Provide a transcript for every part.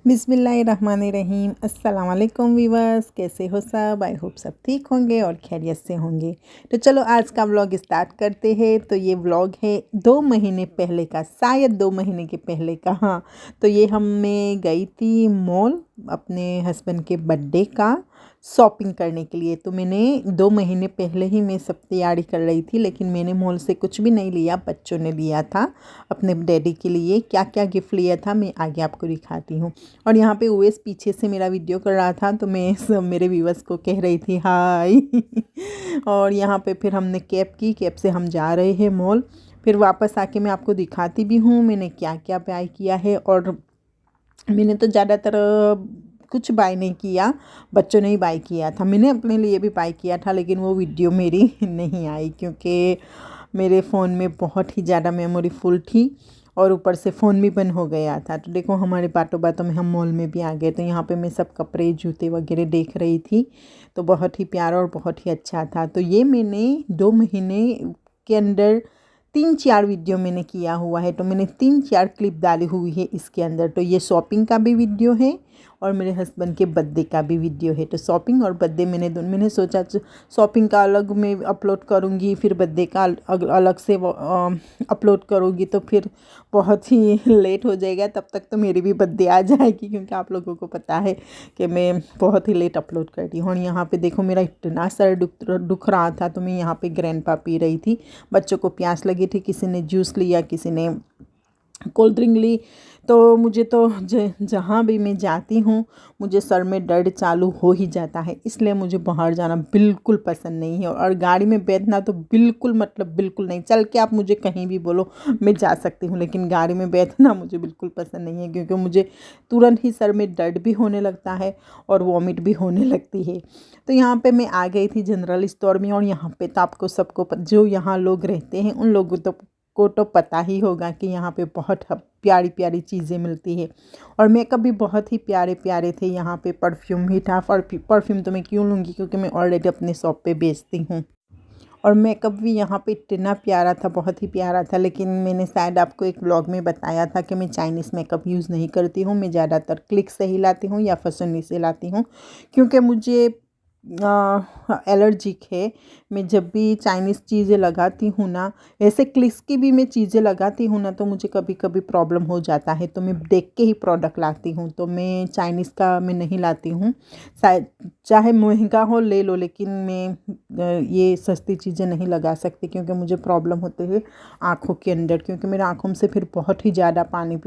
बिस्मिल्लाहिर्रहमानिर्रहीम। अस्सलाम वालेकुम वीवर्स, कैसे हो सब? आई होप सब ठीक होंगे और खैरियत से होंगे। तो चलो आज का व्लॉग स्टार्ट करते हैं। तो ये व्लॉग है 2 महीने पहले का, शायद 2 महीने के पहले का। हाँ, तो ये मैं गई थी मॉल अपने हस्बैंड के बर्थडे का शॉपिंग करने के लिए। तो मैंने 2 महीने पहले ही मैं सब तैयारी कर रही थी, लेकिन मैंने मॉल से कुछ भी नहीं लिया, बच्चों ने लिया था अपने डैडी के लिए। क्या क्या गिफ्ट लिया था मैं आगे आपको दिखाती हूँ। और यहाँ पे ओएस पीछे से मेरा वीडियो कर रहा था, तो मैं सब मेरे व्यूवर्स को कह रही थी हाय। और यहाँ पे फिर हमने कैब से हम जा रहे हैं मॉल। फिर वापस आके मैं आपको दिखाती भी हूँ मैंने क्या क्या बाय किया है। और मैंने तो ज़्यादातर कुछ बाय नहीं किया, बच्चों ने ही बाय किया था। मैंने अपने लिए भी बाय किया था, लेकिन वो वीडियो मेरी नहीं आई क्योंकि मेरे फ़ोन में बहुत ही ज़्यादा मेमोरी फुल थी और ऊपर से फ़ोन भी बंद हो गया था। तो देखो हमारे बातों बातों में हम मॉल में भी आ गए। तो यहाँ पे मैं सब कपड़े जूते वगैरह देख रही थी, तो बहुत ही प्यारा और बहुत ही अच्छा था। तो ये मैंने 2 महीने के अंदर 3-4 वीडियो मैंने किया हुआ है। तो मैंने 3-4 क्लिप डाली हुई है इसके अंदर। तो ये शॉपिंग का भी वीडियो है और मेरे हस्बैंड के बर्थडे का भी वीडियो है। तो शॉपिंग और बर्थडे मैंने सोचा शॉपिंग का अलग मैं अपलोड करूँगी, फिर बर्थडे का अलग से अपलोड करूँगी, तो फिर बहुत ही लेट हो जाएगा। तब तक तो मेरी भी बर्थडे आ जाएगी, क्योंकि आप लोगों को पता है कि मैं बहुत ही लेट अपलोड करती हूँ। और यहाँ पे देखो मेरा इतना सर दुख रहा था, तो मैं यहाँ पे ग्रैंडपा पी रही थी। बच्चों को प्यास लगी थी, किसी ने जूस लिया, किसी ने कोल्ड ड्रिंक ली। तो मुझे तो जहाँ भी मैं जाती हूँ मुझे सर में दर्द चालू हो ही जाता है, इसलिए मुझे बाहर जाना बिल्कुल पसंद नहीं है। और गाड़ी में बैठना तो बिल्कुल, मतलब बिल्कुल नहीं। चल के आप मुझे कहीं भी बोलो मैं जा सकती हूँ, लेकिन गाड़ी में बैठना मुझे बिल्कुल पसंद नहीं है, क्योंकि मुझे तुरंत ही सर में दर्द भी होने लगता है और वॉमिट भी होने लगती है। तो यहाँ पे मैं आ गई थी जनरल स्टोर में। और यहाँ पे तो आपको सबको जो यहाँ लोग रहते हैं उन लोगों को तो पता ही होगा कि यहाँ पे बहुत प्यारी प्यारी चीज़ें मिलती है। और मेकअप भी बहुत ही प्यारे प्यारे थे। यहाँ पे परफ्यूम भी था। परफ्यूम तो मैं क्यों लूँगी, क्योंकि मैं ऑलरेडी अपने शॉप पे बेचती हूँ। और मेकअप भी यहाँ पे इतना प्यारा था, बहुत ही प्यारा था। लेकिन मैंने शायद आपको एक व्लॉग में बताया था कि मैं चाइनीज़ मेकअप यूज़ नहीं करती हूँ। मैं ज़्यादातर क्लिक से ही लाती हूँ या फसोनी से लाती हूँ, क्योंकि मुझे एलर्जिक है। मैं जब भी चाइनीज़ चीज़ें लगाती हूँ ना, ऐसे क्लिक्स की भी मैं चीज़ें लगाती हूँ ना, तो मुझे कभी कभी प्रॉब्लम हो जाता है। तो मैं देख के ही प्रोडक्ट लाती हूँ। तो मैं चाइनीज़ का मैं नहीं लाती हूँ। शायद चाहे महंगा हो ले लो, लेकिन मैं ये सस्ती चीज़ें नहीं लगा सकती, क्योंकि मुझे प्रॉब्लम होती है आँखों के अंदर, क्योंकि मेरे आँखों से फिर बहुत ही ज़्यादा पानी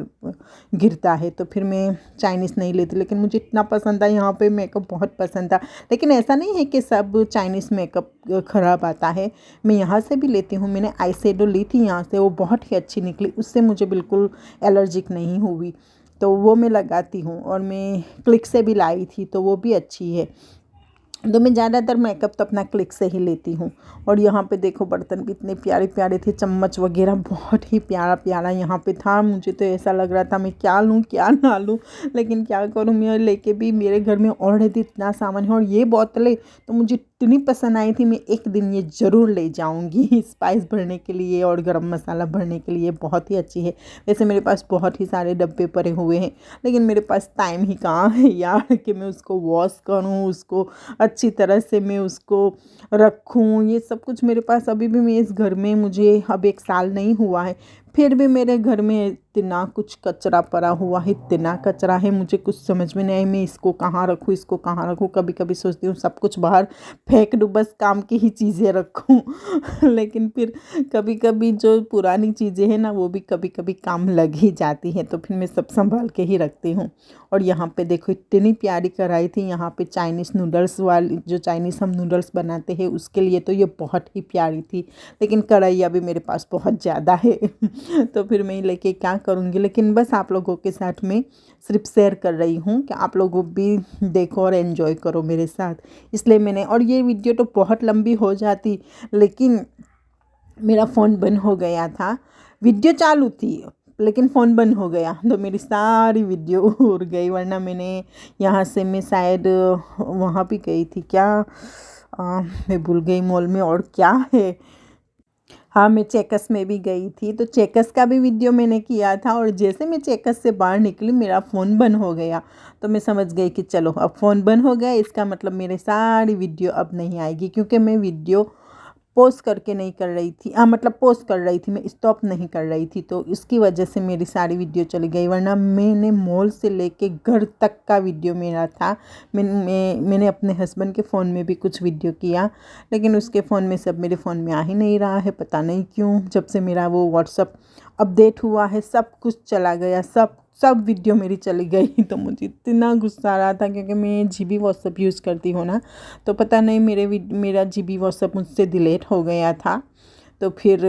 गिरता है। तो फिर मैं चाइनीज़ नहीं लेती। लेकिन मुझे इतना पसंद था, यहाँ पे मेकअप बहुत पसंद था। लेकिन ऐसा नहीं है कि सब चाइनीज़ मेकअप ख़राब आता है, मैं यहाँ से भी लेती हूँ। मैंने आई शेडो ली थी यहाँ से, वो बहुत ही अच्छी निकली, उससे मुझे बिल्कुल एलर्जिक नहीं हुई। तो वो मैं लगाती हूँ। और मैं क्लिक से भी लाई थी, तो वो भी अच्छी है। तो मैं ज़्यादातर मेकअप तो अपना क्लिक से ही लेती हूँ। और यहाँ पे देखो बर्तन भी इतने प्यारे प्यारे थे, चम्मच वगैरह बहुत ही प्यारा प्यारा यहाँ पे था। मुझे तो ऐसा लग रहा था मैं क्या लूँ क्या ना लूँ, लेकिन क्या करूँ, मैं लेके भी मेरे घर में ऑलरेडी इतना सामान है। और ये बोतलें तो मुझे इतनी पसंद आई थी, मैं एक दिन ये ज़रूर ले जाऊँगी स्पाइस भरने के लिए और गरम मसाला भरने के लिए। बहुत ही अच्छी है। वैसे मेरे पास बहुत ही सारे डब्बे पड़े हुए हैं, लेकिन मेरे पास टाइम ही कहाँ है यार कि मैं उसको वॉश करूँ, उसको अच्छी तरह से मैं उसको रखूँ। ये सब कुछ मेरे पास अभी भी, मैं इस घर में मुझे अब 1 साल नहीं हुआ है, फिर भी मेरे घर में इतना कुछ कचरा पड़ा हुआ है, इतना कचरा है, मुझे कुछ समझ में नहीं आई मैं इसको कहाँ रखूँ, इसको कहाँ रखूँ। कभी कभी सोचती हूँ सब कुछ बाहर फेंक दूँ, बस काम की ही चीज़ें रखूँ। लेकिन फिर कभी कभी जो पुरानी चीज़ें हैं ना, वो भी कभी कभी काम लग ही जाती हैं, तो फिर मैं सब संभाल के ही रखती हूँ। और यहाँ पे देखो इतनी प्यारी कढ़ाई थी। यहाँ पे चाइनीज़ नूडल्स वाली, जो चाइनीज़ हम नूडल्स बनाते हैं उसके लिए, तो ये बहुत ही प्यारी थी। लेकिन कढ़ाई अभी मेरे पास बहुत ज़्यादा है तो फिर मैं लेके क्या करूँगी। लेकिन बस आप लोगों के साथ में सिर्फ शेयर कर रही हूँ कि आप लोगों भी देखो और एंजॉय करो मेरे साथ, इसलिए मैंने। और ये वीडियो तो बहुत लंबी हो जाती, लेकिन मेरा फ़ोन बंद हो गया था। वीडियो चालू थी लेकिन फ़ोन बंद हो गया, तो मेरी सारी वीडियो उड़ गई। वरना मैंने यहाँ से मैं शायद वहाँ भी गई थी क्या, मैं भूल गई मॉल में और क्या है। हाँ, मैं चेकस में भी गई थी, तो चेकस का भी वीडियो मैंने किया था और जैसे मैं चेकस से बाहर निकली मेरा फ़ोन बंद हो गया। तो मैं समझ गई कि चलो अब फ़ोन बंद हो गया, इसका मतलब मेरे सारी वीडियो अब नहीं आएगी, क्योंकि मैं वीडियो पोस्ट करके नहीं कर रही थी, मतलब पोस्ट कर रही थी, मैं स्टॉप नहीं कर रही थी, तो इसकी वजह से मेरी सारी वीडियो चली गई। वरना मैंने मॉल से लेके घर तक का वीडियो मेरा था। मैंने अपने हस्बैंड के फ़ोन में भी कुछ वीडियो किया, लेकिन उसके फ़ोन में सब मेरे फ़ोन में आ ही नहीं रहा है, पता नहीं क्यों। जब से मेरा वो व्हाट्सअप अपडेट हुआ है सब कुछ चला गया, सब वीडियो मेरी चली गई। तो मुझे इतना गुस्सा आ रहा था, क्योंकि मैं जीबी व्हाट्सअप यूज़ करती हूँ ना, तो पता नहीं मेरा जीबी व्हाट्सअप मुझसे डिलीट हो गया था। तो फिर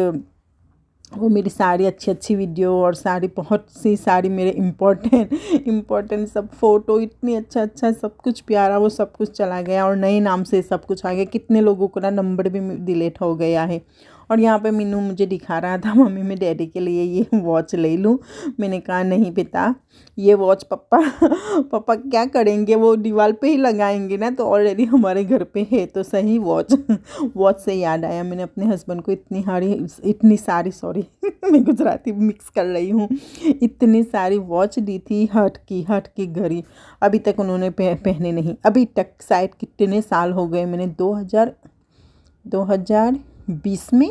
वो मेरी सारी अच्छी अच्छी वीडियो और बहुत सी सारी मेरे इम्पोर्टेंट सब फ़ोटो, इतनी अच्छा सब कुछ प्यारा, वो सब कुछ चला गया और नए नाम से सब कुछ आ गया। कितने लोगों का नंबर भी डिलीट हो गया है। और यहाँ पे मीनू मुझे दिखा रहा था, मम्मी मैं डैडी के लिए ये वॉच ले लूँ। मैंने कहा नहीं बेटा, ये वॉच पापा क्या करेंगे, वो दीवार पे ही लगाएंगे ना, तो ऑलरेडी हमारे घर पे है तो सही वॉच से याद आया, मैंने अपने हस्बैंड को इतनी सारी सॉरी मैं गुजराती मिक्स कर रही हूँ, इतनी सारी वॉच दी थी, हट की घड़ी। अभी तक उन्होंने पहने नहीं, अभी तक शायद कितने साल हो गए, मैंने 2020 में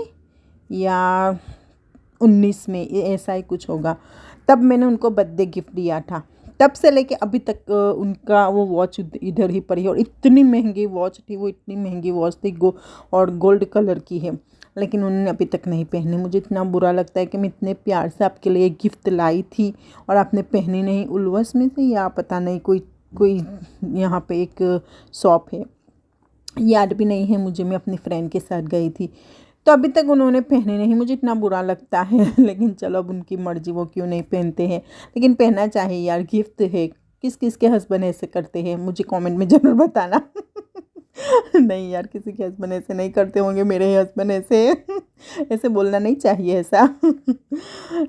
या 19 में, ऐसा ही कुछ होगा, तब मैंने उनको बर्थडे गिफ्ट दिया था। तब से लेके अभी तक उनका वो वॉच इधर ही पड़ी है। और इतनी महंगी वॉच थी वो, इतनी महंगी वॉच थी और गोल्ड कलर की है, लेकिन उन्होंने अभी तक नहीं पहनी। मुझे इतना बुरा लगता है कि मैं इतने प्यार से आपके लिए गिफ्ट लाई थी और आपने पहनी नहीं। उल्वस में से या पता नहीं कोई यहाँ पे एक शॉप है, याद भी नहीं है मुझे, मैं अपनी फ्रेंड के साथ गई थी, तो अभी तक उन्होंने पहने नहीं। मुझे इतना बुरा लगता है लेकिन चलो अब उनकी मर्ज़ी, वो क्यों नहीं पहनते हैं, लेकिन पहनना चाहिए यार, गिफ्ट है। किस किस के हस्बैंड ऐसे करते हैं मुझे कमेंट में ज़रूर बताना नहीं यार, किसी के हस्बैंड ऐसे नहीं करते होंगे, मेरे हस्बैंड ऐसे बोलना नहीं चाहिए ऐसा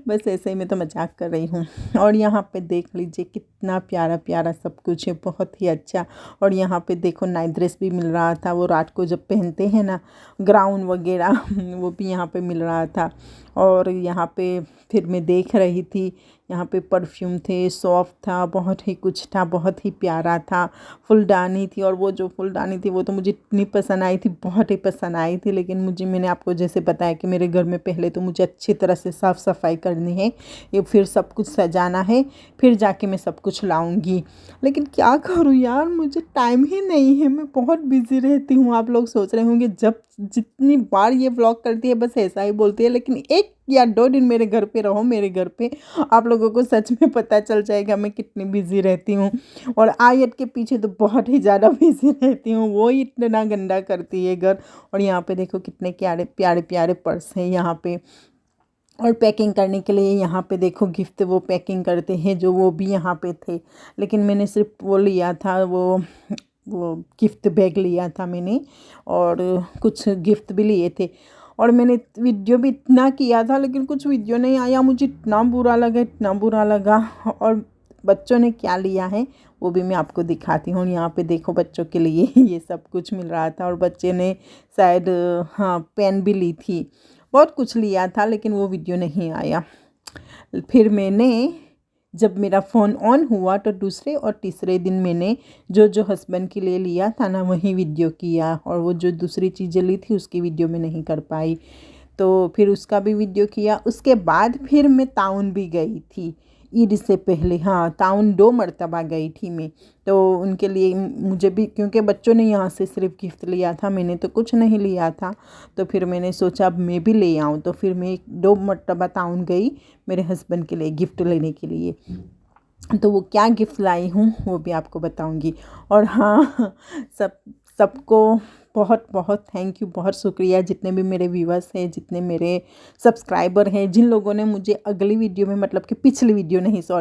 बस ऐसे ही मैं तो मजाक कर रही हूँ। और यहाँ पे देख लीजिए कितना प्यारा प्यारा सब कुछ है, बहुत ही अच्छा। और यहाँ पे देखो नाइट ड्रेस भी मिल रहा था, वो रात को जब पहनते हैं ना, गाउन वगैरह वो भी यहाँ पे मिल रहा था। और यहाँ पे फिर मैं देख रही थी, यहाँ पे परफ्यूम थे, सॉफ्ट था, बहुत ही कुछ था, बहुत ही प्यारा था। फुलदानी थी, और वो जो फुलदानी थी वो तो मुझे इतनी पसंद आई थी, बहुत ही पसंद आई थी। लेकिन मैंने आपको जैसे बताया कि मेरे घर में पहले तो मुझे अच्छी तरह से साफ़ सफाई करनी है, ये फिर सब कुछ सजाना है, फिर जाके मैं सब कुछ लाऊंगी। लेकिन क्या करूँ यार, मुझे टाइम ही नहीं है, मैं बहुत बिजी रहती हूँ। आप लोग सोच रहे होंगे जब जितनी बार ये व्लॉग करती है बस ऐसा ही बोलती है, लेकिन 1 या 2 दिन मेरे घर पे रहो, मेरे घर पे, आप लोगों को सच में पता चल जाएगा मैं कितनी बिजी रहती हूँ। और आयत के पीछे तो बहुत ही ज़्यादा बिजी रहती हूँ, वो ही इतना गंदा करती है घर। और यहाँ पे देखो कितने प्यारे प्यारे प्यारे पर्स हैं यहाँ पे, और पैकिंग करने के लिए यहाँ पे देखो गिफ्ट वो पैकिंग करते हैं, जो वो भी यहाँ पे थे। लेकिन मैंने सिर्फ वो लिया था, वो गिफ्ट बैग लिया था मैंने, और कुछ गिफ्ट भी लिए थे। और मैंने वीडियो भी इतना किया था, लेकिन कुछ वीडियो नहीं आया, मुझे इतना बुरा लगा, इतना बुरा लगा। और बच्चों ने क्या लिया है वो भी मैं आपको दिखाती हूँ। यहाँ पे देखो बच्चों के लिए ये सब कुछ मिल रहा था, और बच्चे ने शायद हाँ पेन भी ली थी, बहुत कुछ लिया था, लेकिन वो वीडियो नहीं आया। फिर मैंने जब मेरा फ़ोन ऑन हुआ तो दूसरे और तीसरे दिन मैंने जो हस्बैंड के लिए लिया था ना वही वीडियो किया, और वो जो दूसरी चीज़ें ली थी उसकी वीडियो में नहीं कर पाई, तो फिर उसका भी वीडियो किया। उसके बाद फिर मैं टाउन भी गई थी ईद से पहले, हाँ टाउन 2 मरतबा गई थी मैं। तो उनके लिए मुझे भी, क्योंकि बच्चों ने यहाँ से सिर्फ गिफ्ट लिया था, मैंने तो कुछ नहीं लिया था, तो फिर मैंने सोचा अब मैं भी ले आऊँ। तो फिर मैं 2 मरतबा टाउन गई मेरे हस्बैंड के लिए गिफ्ट लेने के लिए। तो वो क्या गिफ्ट लाई हूँ वो भी आपको बताऊंगी। और हाँ सबको बहुत बहुत थैंक यू, बहुत शुक्रिया, जितने भी मेरे व्यूअर्स हैं, जितने मेरे सब्सक्राइबर हैं, जिन लोगों ने मुझे अगली वीडियो में, मतलब कि पिछली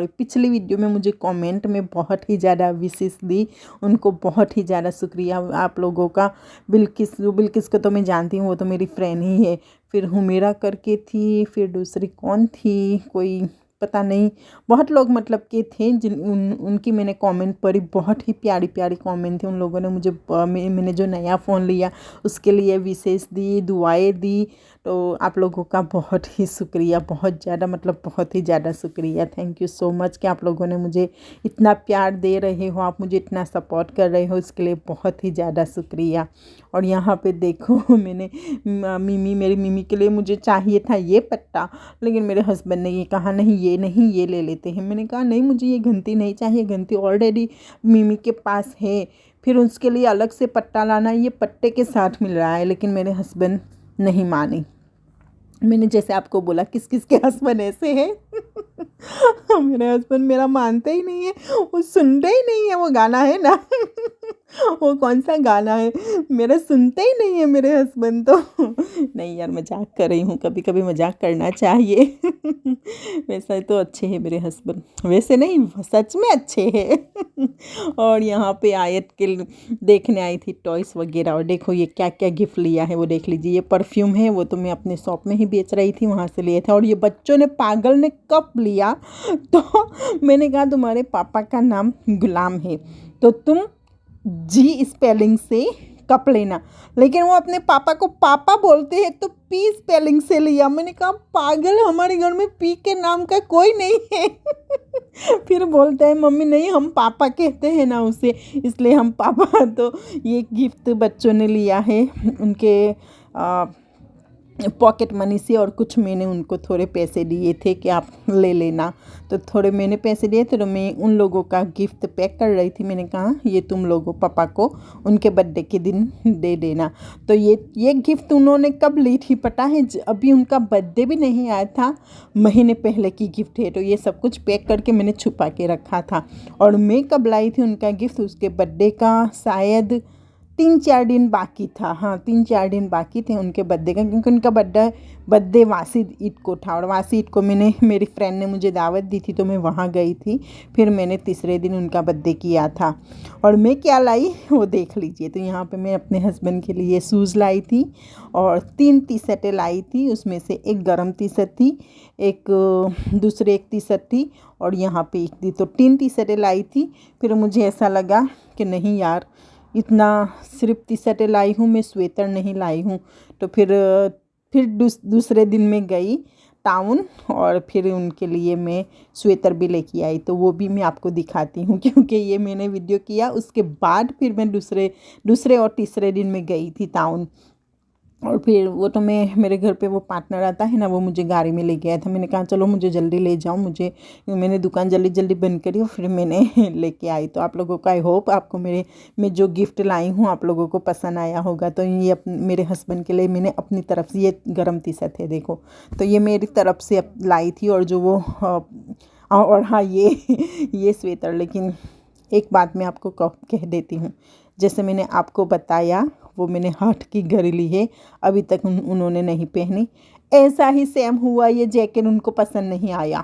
पिछली वीडियो में मुझे कमेंट में बहुत ही ज़्यादा विशेष दी, उनको बहुत ही ज़्यादा शुक्रिया आप लोगों का। बिल्किस को तो मैं जानती हूँ, वो तो मेरी फ्रेंड ही है। फिर हुमेरा करके थी, फिर दूसरी कौन थी, कोई पता नहीं, बहुत लोग मतलब के थे उनकी मैंने कमेंट पढ़ी, बहुत ही प्यारी प्यारी कमेंट थे। उन लोगों ने मुझे मैंने जो नया फ़ोन लिया उसके लिए विशेष दी, दुआएं दी, तो आप लोगों का बहुत ही शुक्रिया, बहुत ज़्यादा, मतलब बहुत ही ज़्यादा शुक्रिया। थैंक यू सो मच कि आप लोगों ने मुझे इतना प्यार दे रहे हो, आप मुझे इतना सपोर्ट कर रहे हो, इसके लिए बहुत ही ज़्यादा शुक्रिया। और यहाँ पे देखो मैंने मेरी मिमी के लिए मुझे चाहिए था ये पट्टा, लेकिन मेरे हस्बैंड ने ये कहा नहीं ये ले लेते हैं। मैंने कहा नहीं, मुझे ये घंटी नहीं चाहिए, घंटी ऑलरेडी मिमी के पास है, फिर उसके लिए अलग से पट्टा लाना, ये पट्टे के साथ मिल रहा है। लेकिन मेरे हस्बैंड नहीं माने। मैंने जैसे आपको बोला किस किस के हस्बैंड ऐसे हैं मेरे हस्बैंड मेरा मानते ही नहीं है, वो सुनते ही नहीं है। वो गाना है ना वो कौन सा गाना है, मेरा सुनते ही नहीं है मेरे हस्बैंड तो नहीं यार, मजाक कर रही हूँ, कभी कभी मजाक करना चाहिए वैसे तो अच्छे हैं मेरे हस्बैंड, वैसे नहीं, सच में अच्छे हैं और यहाँ पे आयत के देखने आई थी टॉयस वगैरह, और देखो ये क्या क्या गिफ्ट लिया है वो देख लीजिए। ये परफ्यूम है, वो तो मैं अपने शॉप में ही बेच रही थी, वहाँ से लिए थे। और ये बच्चों ने, पागल ने कप लिया तो मैंने कहा तुम्हारे पापा का नाम गुलाम है तो तुम जी स्पेलिंग से कप लेना, लेकिन वो अपने पापा को पापा बोलते हैं तो पी स्पेलिंग से लिया। मैंने कहा पागल, हमारे घर में पी के नाम का कोई नहीं है फिर बोलते हैं मम्मी नहीं, हम पापा कहते हैं ना उसे, इसलिए हम पापा। तो ये गिफ्ट बच्चों ने लिया है उनके पॉकेट मनी से, और कुछ मैंने उनको थोड़े पैसे दिए थे कि आप ले लेना, तो थोड़े मैंने पैसे दिए थे, तो मैं उन लोगों का गिफ्ट पैक कर रही थी। मैंने कहा ये तुम लोगों पापा को उनके बर्थडे के दिन दे देना। तो ये गिफ्ट उन्होंने कब ली थी पता है, अभी उनका बर्थडे भी नहीं आया था, महीने पहले की गिफ्ट है। तो ये सब कुछ पैक करके मैंने छुपा के रखा था। और मैं कब लाई थी उनका गिफ्ट, उसके बर्थडे का शायद 3-4 दिन बाकी था। हाँ, 3-4 दिन बाकी थे उनके बर्थडे का, क्योंकि उनका बर्थडे वासी ईद को था, और वासी ईद को मेरी फ्रेंड ने मुझे दावत दी थी तो मैं वहाँ गई थी। फिर मैंने तीसरे दिन उनका बर्थडे किया था। और मैं क्या लाई वो देख लीजिए। तो यहाँ पे मैं अपने हस्बैंड के लिए शूज़ लाई थी और 3 टी शर्टें लाई थी, उसमें से एक गरम टी शर्ट थी, दूसरे एक टी शर्ट थी, और यहाँ पे एक थी। तो 3 टी शर्टें लाई थी। फिर मुझे ऐसा लगा कि नहीं यार, इतना सिर्फ टी शर्टें लाई हूँ, मैं स्वेटर नहीं लाई हूँ। तो फिर दूसरे दिन में गई टाउन, और फिर उनके लिए मैं स्वेटर भी लेके आई। तो वो भी मैं आपको दिखाती हूँ, क्योंकि ये मैंने वीडियो किया उसके बाद फिर मैं दूसरे और तीसरे दिन में गई थी टाउन। और फिर वो तो मेरे घर पे वो पार्टनर आता है ना, वो मुझे गाड़ी में ले गया था। मैंने कहा चलो मुझे जल्दी ले जाओ, मैंने दुकान जल्दी जल्दी बंद करी और फिर मैंने लेके आई। तो आप लोगों का आई होप आपको मैं जो गिफ्ट लाई हूँ आप लोगों को पसंद आया होगा। तो ये मेरे हस्बैंड के लिए मैंने अपनी तरफ से, ये गरम टी शर्ट है देखो, तो ये मेरी तरफ से लाई थी। और जो वो और हाँ, ये स्वेटर, लेकिन एक बात मैं आपको कह देती हूँ, जैसे मैंने आपको बताया वो मैंने हाथ की घड़ी ली है, अभी तक उन्होंने नहीं पहनी। ऐसा ही सेम हुआ, ये जैकेट उनको पसंद नहीं आया।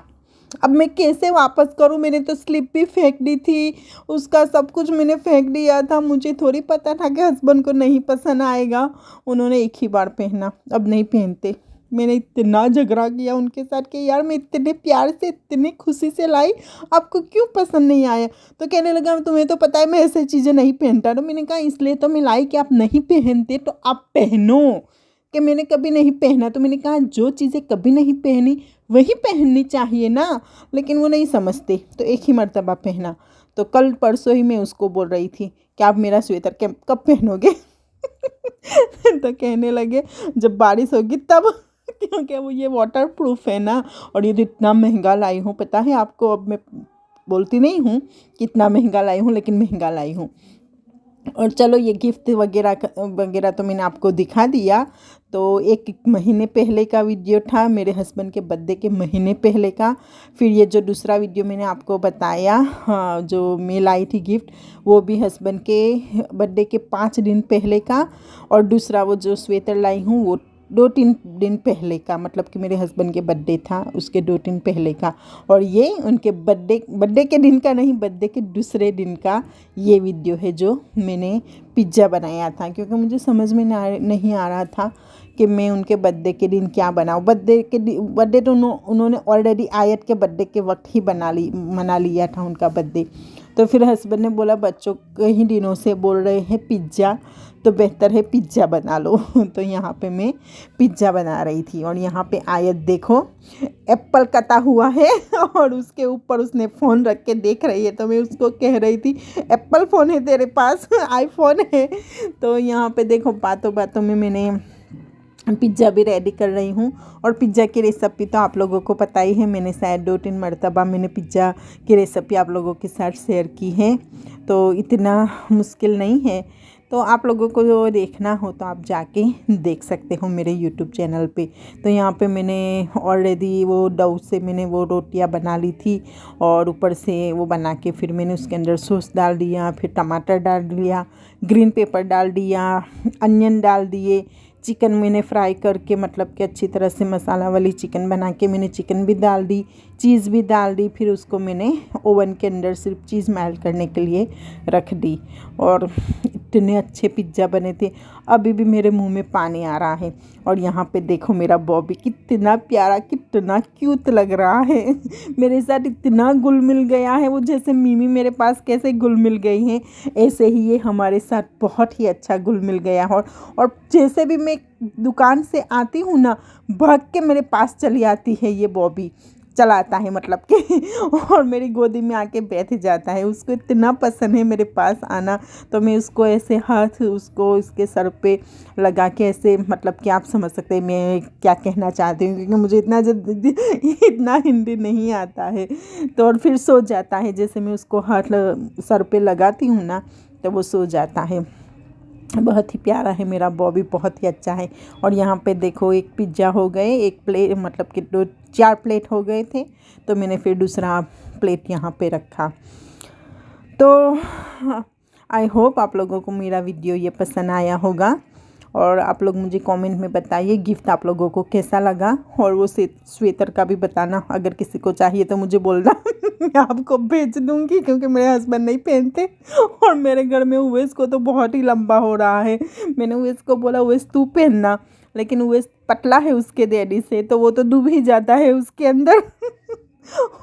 अब मैं कैसे वापस करूं, मैंने तो स्लिप भी फेंक दी थी, उसका सब कुछ मैंने फेंक दिया था। मुझे थोड़ी पता था कि हस्बैंड को नहीं पसंद आएगा। उन्होंने एक ही बार पहना, अब नहीं पहनते। मैंने इतना झगड़ा किया उनके साथ कि यार मैं इतने प्यार से, इतनी खुशी से लाई, आपको क्यों पसंद नहीं आया। तो कहने लगा तुम्हें तो पता है मैं ऐसी चीज़ें नहीं पहनता। तो मैंने कहा इसलिए तो मैं लाई कि आप नहीं पहनते तो आप पहनो, कि मैंने कभी नहीं पहना। तो मैंने कहा जो चीज़ें कभी नहीं पहनी वही पहननी चाहिए ना, लेकिन वो नहीं समझते, तो एक ही मर्तबा पहना। तो कल परसों ही मैं उसको बोल रही थी कि आप मेरा स्वेटर कब पहनोगे तो कहने लगे जब बारिश होगी तब क्योंकि वो ये वाटर प्रूफ है ना, और ये तो इतना महंगा लाई हूँ पता है आपको। अब मैं बोलती नहीं हूँ कि इतना महंगा लाई हूँ, लेकिन महंगा लाई हूँ। और चलो ये गिफ्ट वगैरह तो मैंने आपको दिखा दिया। तो एक महीने पहले का वीडियो था, मेरे हस्बैंड के बर्थडे के महीने पहले का। फिर ये जो दूसरा वीडियो मैंने आपको बताया, हाँ, जो मैं लाई थी गिफ्ट, वो भी हस्बैंड के बर्थडे के 5 दिन पहले का। और दूसरा वो जो स्वेटर लाई हूँ वो 2-3 दिन पहले का, मतलब कि मेरे हस्बैंड के बर्थडे था उसके 2 दिन पहले का। और ये उनके बर्थडे के दिन का नहीं, बर्थडे के दूसरे दिन का ये वीडियो है जो मैंने पिज़्ज़ा बनाया था, क्योंकि मुझे समझ में नहीं आ रहा था कि मैं उनके बर्थडे के दिन क्या बनाऊँ। बर्थडे तो उन्होंने ऑलरेडी आयत के बर्थडे के वक्त ही मना लिया था उनका बर्थडे। तो फिर हस्बैंड ने बोला बच्चों कई दिनों से बोल रहे हैं पिज़्ज़ा, तो बेहतर है पिज़्ज़ा बना लो। तो यहाँ पे मैं पिज़्ज़ा बना रही थी। और यहाँ पे आयत देखो एप्पल कटा हुआ है और उसके ऊपर उसने फ़ोन रख के देख रही है। तो मैं उसको कह रही थी एप्पल फ़ोन है तेरे पास, आईफोन है। तो यहाँ पे देखो बातों बातों में मैंने पिज़्ज़ा भी रेडी कर रही हूँ। और पिज़्ज़ा की रेसिपी तो आप लोगों को पता ही है, मैंने शायद 2-3 मरतबा मैंने पिज़्ज़ा की रेसिपी आप लोगों के साथ शेयर की है, तो इतना मुश्किल नहीं है। तो आप लोगों को जो देखना हो तो आप जाके देख सकते हो मेरे यूट्यूब चैनल पे। तो यहाँ पे मैंने ऑलरेडी वो डो से मैंने वो रोटियाँ बना ली थी और ऊपर से वो बना के फिर मैंने उसके अंदर सॉस डाल दिया, फिर टमाटर डाल दिया, ग्रीन पेपर डाल दिया, अनियन डाल दिए, चिकन मैंने फ्राई करके मतलब कि अच्छी तरह से मसाला वाली चिकन बना के मैंने चिकन भी डाल दी, चीज़ भी डाल दी। फिर उसको मैंने ओवन के अंदर सिर्फ चीज़ मेल्ट करने के लिए रख दी और इतने अच्छे पिज़्ज़ा बने थे। अभी भी मेरे मुंह में पानी आ रहा है। और यहाँ पे देखो मेरा बॉबी कितना प्यारा, कितना क्यूट लग रहा है। मेरे साथ इतना घुल मिल गया है, वो जैसे मिमी मेरे पास कैसे घुल मिल गई हैं, ऐसे ही ये हमारे साथ बहुत ही अच्छा घुल मिल गया। और जैसे भी मैं दुकान से आती हूँ ना, भाग के मेरे पास चली आती है ये बॉबी, चलाता है मतलब कि और मेरी गोदी में आके बैठ जाता है। उसको इतना पसंद है मेरे पास आना। तो मैं उसको ऐसे हाथ उसको इसके सर पे लगा के ऐसे मतलब कि आप समझ सकते हैं मैं क्या कहना चाहती हूँ, क्योंकि मुझे इतना हिंदी नहीं आता है। तो और फिर सो जाता है, जैसे मैं उसको हाथ सर पे लगाती हूँ ना तो वो सो जाता है। बहुत ही प्यारा है मेरा बॉबी, बहुत ही अच्छा है। और यहाँ पे देखो एक पिज़्ज़ा हो गए, एक प्लेट मतलब कि 4 प्लेट हो गए थे, तो मैंने फिर दूसरा प्लेट यहाँ पे रखा। तो आई होप आप लोगों को मेरा वीडियो ये पसंद आया होगा। और आप लोग मुझे कमेंट में बताइए गिफ्ट आप लोगों को कैसा लगा। और वो स्वेटर का भी बताना, अगर किसी को चाहिए तो मुझे बोलना मैं आपको भेज दूँगी, क्योंकि मेरे हस्बैंड नहीं पहनते और मेरे घर में उवेस को तो बहुत ही लंबा हो रहा है। मैंने उवेस को बोला उवेस तू पहनना, लेकिन उवेस पतला है उसके डैडी से, तो वो तो डूब ही जाता है उसके अंदर।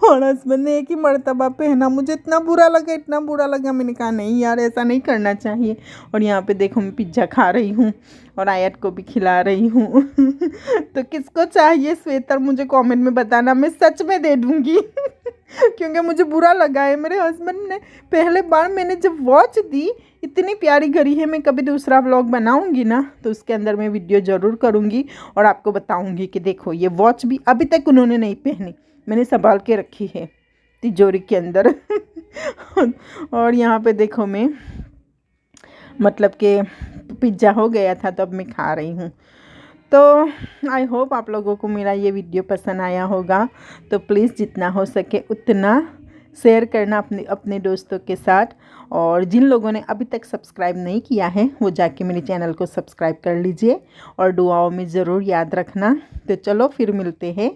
और हस्बैंड ने एक ही मर्तबा पहना, मुझे इतना बुरा लगा, इतना बुरा लगा। मैंने कहा नहीं यार ऐसा नहीं करना चाहिए। और यहाँ पे देखो मैं पिज़्ज़ा खा रही हूँ और आयत को भी खिला रही हूँ। तो किसको चाहिए स्वेटर मुझे कमेंट में बताना, मैं सच में दे दूँगी। क्योंकि मुझे बुरा लगा है। मेरे हस्बैंड ने पहले बार मैंने जब वॉच दी, इतनी प्यारी घड़ी है। मैं कभी दूसरा व्लॉग बनाऊंगी ना तो उसके अंदर मैं वीडियो ज़रूर करूंगी और आपको बताऊंगी कि देखो ये वॉच भी अभी तक उन्होंने नहीं पहनी, मैंने संभाल के रखी है तिजोरी के अंदर। और यहाँ पे देखो मैं मतलब कि पिज़्ज़ा हो गया था तो अब मैं खा रही हूँ। तो आई होप आप लोगों को मेरा ये वीडियो पसंद आया होगा। तो प्लीज़ जितना हो सके उतना शेयर करना अपने अपने दोस्तों के साथ। और जिन लोगों ने अभी तक सब्सक्राइब नहीं किया है वो जाके मेरे चैनल को सब्सक्राइब कर लीजिए और दुआओं में ज़रूर याद रखना। तो चलो फिर मिलते हैं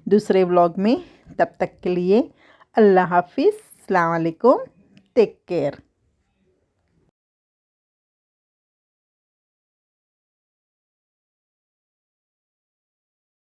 दूसरे व्लॉग में, तब तक के लिए अल्लाह हाफिज़, अस्सलाम वालेकुम, टेक केयर।